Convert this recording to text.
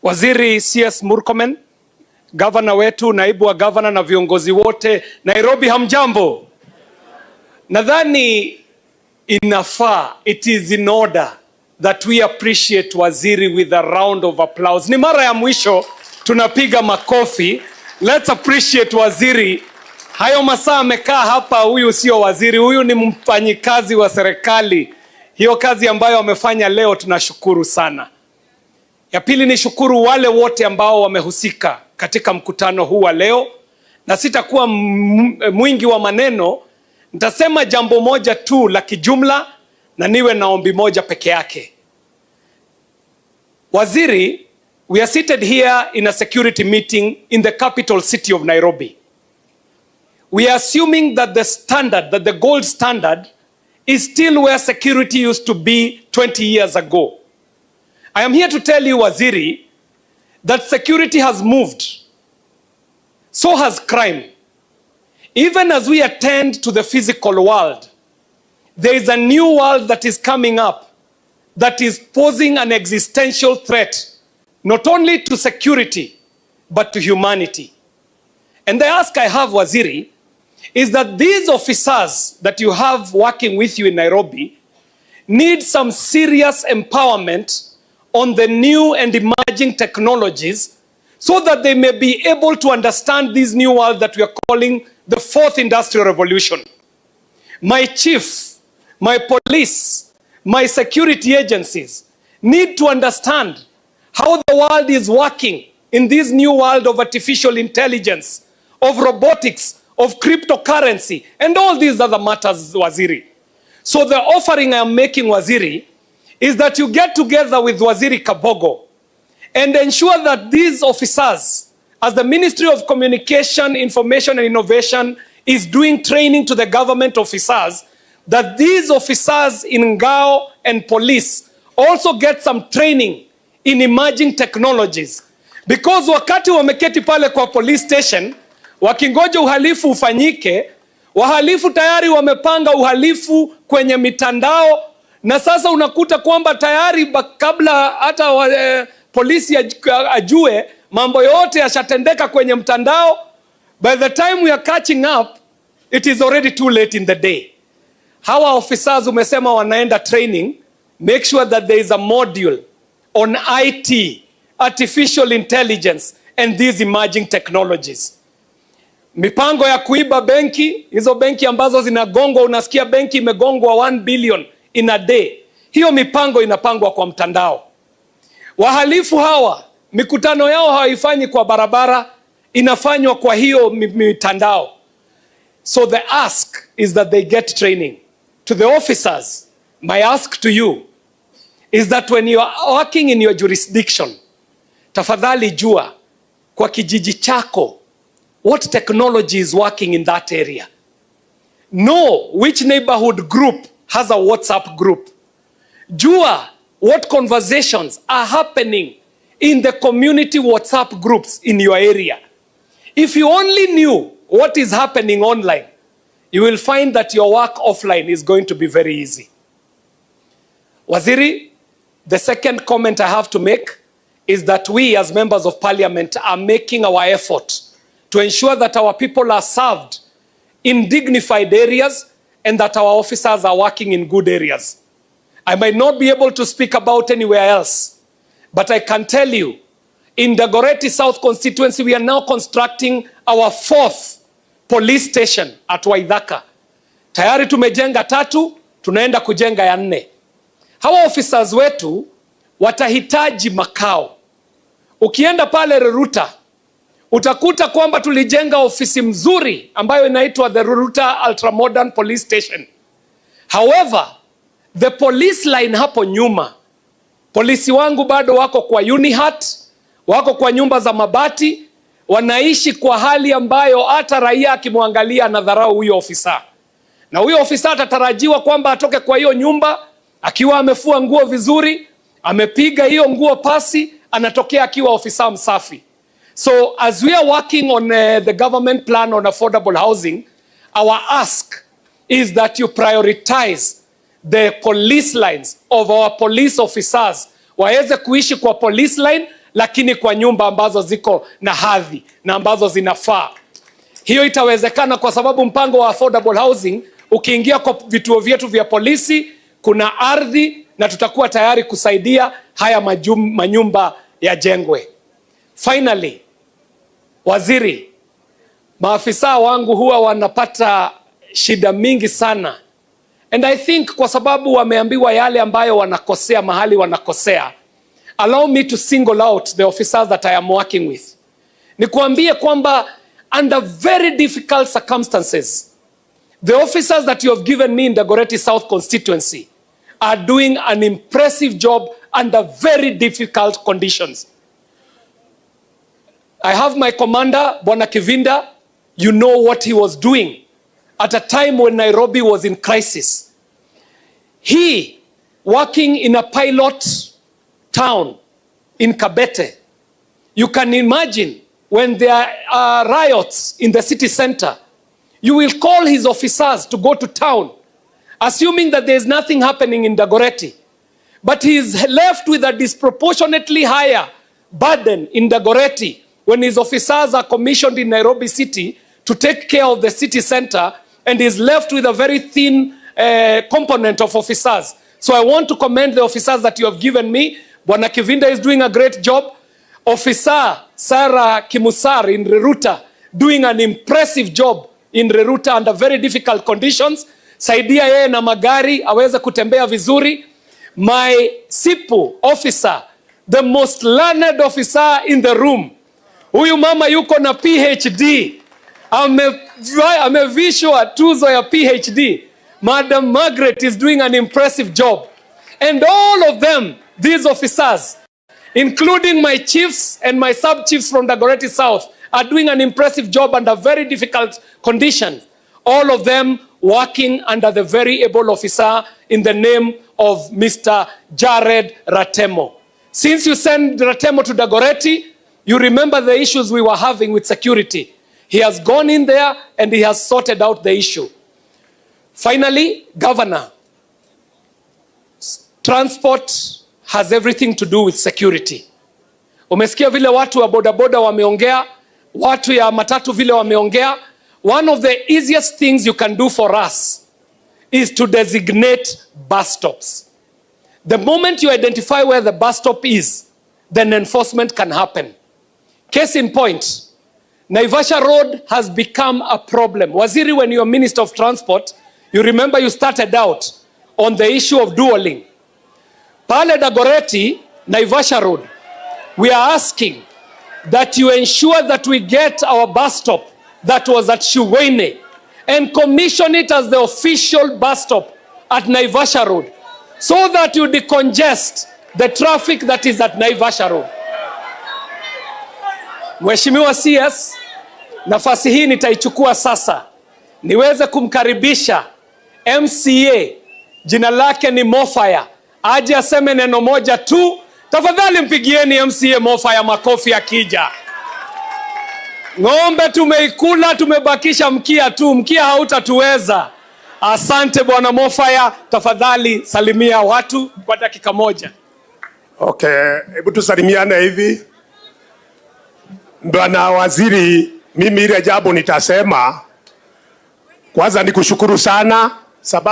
Waziri CS Murkomen, gavana wetu, naibu wa gavana na viongozi wote Nairobi, hamjambo. Nadhani inafaa, it is in order that we appreciate waziri with a round of applause. Ni mara ya mwisho tunapiga makofi. Let's appreciate waziri. Hayo masaa amekaa hapa, huyu sio waziri, huyu ni mfanyikazi wa serikali. Hiyo kazi ambayo wamefanya leo tunashukuru sana. Ya pili ni shukuru wale wote ambao wamehusika katika mkutano huu wa leo, na sitakuwa mwingi wa maneno, nitasema jambo moja tu la kijumla na niwe na ombi moja peke yake. Waziri, we are seated here in a security meeting in the capital city of Nairobi. We are assuming that the standard, that the gold standard is still where security used to be 20 years ago. I am here to tell you, Waziri, that security has moved. So has crime. Even as we attend to the physical world, there is a new world that is coming up that is posing an existential threat, not only to security, but to humanity. And the ask I have, Waziri, is that these officers that you have working with you in Nairobi need some serious empowerment on the new and emerging technologies so that they may be able to understand this new world that we are calling the fourth industrial revolution. My chief, my police, my security agencies need to understand how the world is working in this new world of artificial intelligence, of robotics, of cryptocurrency, and all these other matters, Waziri. So the offering I am making, Waziri, is that you get together with Waziri Kabogo and ensure that these officers, as the Ministry of Communication, Information and Innovation is doing training to the government officers, that these officers in Ngao and police also get some training in emerging technologies. Because wakati wameketi pale kwa police station, wakingoja uhalifu ufanyike, wahalifu tayari wamepanga uhalifu kwenye mitandao, na sasa unakuta kwamba tayari kabla hata polisi ajue, mambo yote yashatendeka kwenye mtandao. By the time we are catching up, it is already too late in the day. Hawa officers umesema wanaenda training, make sure that there is a module on IT, artificial intelligence and these emerging technologies. Mipango ya kuiba benki, hizo benki ambazo zinagongwa, unasikia benki imegongwa 1 billion in a day. Hiyo mipango inapangwa kwa mtandao. Wahalifu hawa, mikutano yao hawaifanyi kwa barabara, inafanywa kwa hiyo mitandao. So the ask is that they get training. To the officers, my ask to you is that when you are working in your jurisdiction, tafadhali jua kwa kijiji chako what technology is working in that area. Know which neighborhood group has a WhatsApp group. Jua what conversations are happening in the community WhatsApp groups in your area. If you only knew what is happening online, you will find that your work offline is going to be very easy. Waziri, the second comment I have to make is that we as members of parliament are making our effort to ensure that our people are served in dignified areas and that our officers are working in good areas. I might not be able to speak about anywhere else, but I can tell you, in the Bororiet South constituency, we are now constructing our 4th police station at Waithaka. Tayari tumejenga 3, tunaenda kujenga ya 4. Hawa officers wetu watahitaji makao. Ukienda pale Ruruta, utakuta kwamba tulijenga ofisi mzuri ambayo inaitwa the Ruruta Ultramodern Police Station. However, the police line hapo nyuma, polisi wangu bado wako kwa unihat, wako kwa nyumba za mabati, wanaishi kwa hali ambayo hata raia akimwangalia anadharau huyo ofisa. Na huyo ofisa atatarajiwa kwamba atoke kwa hiyo nyumba akiwa amefua nguo vizuri, amepiga hiyo nguo pasi, anatokea akiwa ofisa msafi. So as we are working on the government plan on affordable housing, our ask is that you prioritize the police lines of our police officers. Waweze kuishi kwa police line, lakini kwa nyumba ambazo ziko na hadhi na ambazo zinafaa. Hiyo itawezekana kwa sababu mpango wa affordable housing, ukiingia kwa vituo vyetu vya polisi, kuna ardhi na tutakuwa tayari kusaidia haya manyumba yajengwe. Finally, waziri, maafisa wangu huwa wanapata shida mingi sana. And I think kwa sababu wameambiwa yale ambayo wanakosea mahali wanakosea. Allow me to single out the officers that I am working with. Nikuambie kwamba under very difficult circumstances, the officers that you have given me in the Bororiet South constituency are doing an impressive job under very difficult conditions. I have my commander, Bwana Kivinda. You know what he was doing at a time when Nairobi was in crisis. He, working in a pilot town in Kabete, you can imagine when there are riots in the city center, you will call his officers to go to town, assuming that there is nothing happening in Dagoretti. But he is left with a disproportionately higher burden in Dagoretti when his officers are commissioned in Nairobi City to take care of the city center, and is left with a very thin component of officers. So I want to commend the officers that you have given me. Bwana Kivinda is doing a great job. Officer Sarah Kimusar in Reruta doing an impressive job in Reruta under very difficult conditions. Saidia yeye na magari aweze kutembea vizuri. My Sipu officer, the most learned officer in the room. Huyu mama yuko na PhD. Amevishwa tuzo ya PhD. Madam Margaret is doing an impressive job. And all of them, these officers, including my chiefs and my sub-chiefs from the Bororiet South, are doing an impressive job under very difficult conditions. All of them working under the very able officer in the name of Mr. Jared Ratemo. Since you sent Ratemo to Dagoretti, you remember the issues we were having with security. He has gone in there and he has sorted out the issue. Finally, Governor, transport has everything to do with security. Umesikia vile watu wa bodaboda wameongea, watu ya matatu vile wameongea. One of the easiest things you can do for us is to designate bus stops. The moment you identify where the bus stop is, then enforcement can happen. Case in point, Naivasha Road has become a problem. Waziri, when you were Minister of Transport, you remember you started out on the issue of dualing. Pale Dagoretti, Naivasha Road, we are asking that you ensure that we get our bus stop that was at Shuwene and commission it as the official bus stop at Naivasha Road so that you decongest the traffic that is at Naivasha Road. Mheshimiwa CS, nafasi hii nitaichukua sasa niweze kumkaribisha MCA, jina lake ni Mofaya, aje aseme neno moja tu. Tafadhali mpigieni MCA Mofaya makofi akija. Ng'ombe tumeikula, tumebakisha mkia tu, mkia hautatuweza. Asante bwana Mofaya, tafadhali salimia watu kwa dakika moja. Okay, hebu tusalimiane hivi. Bwana Waziri, mimi ile jambo nitasema, kwanza nikushukuru sana sababu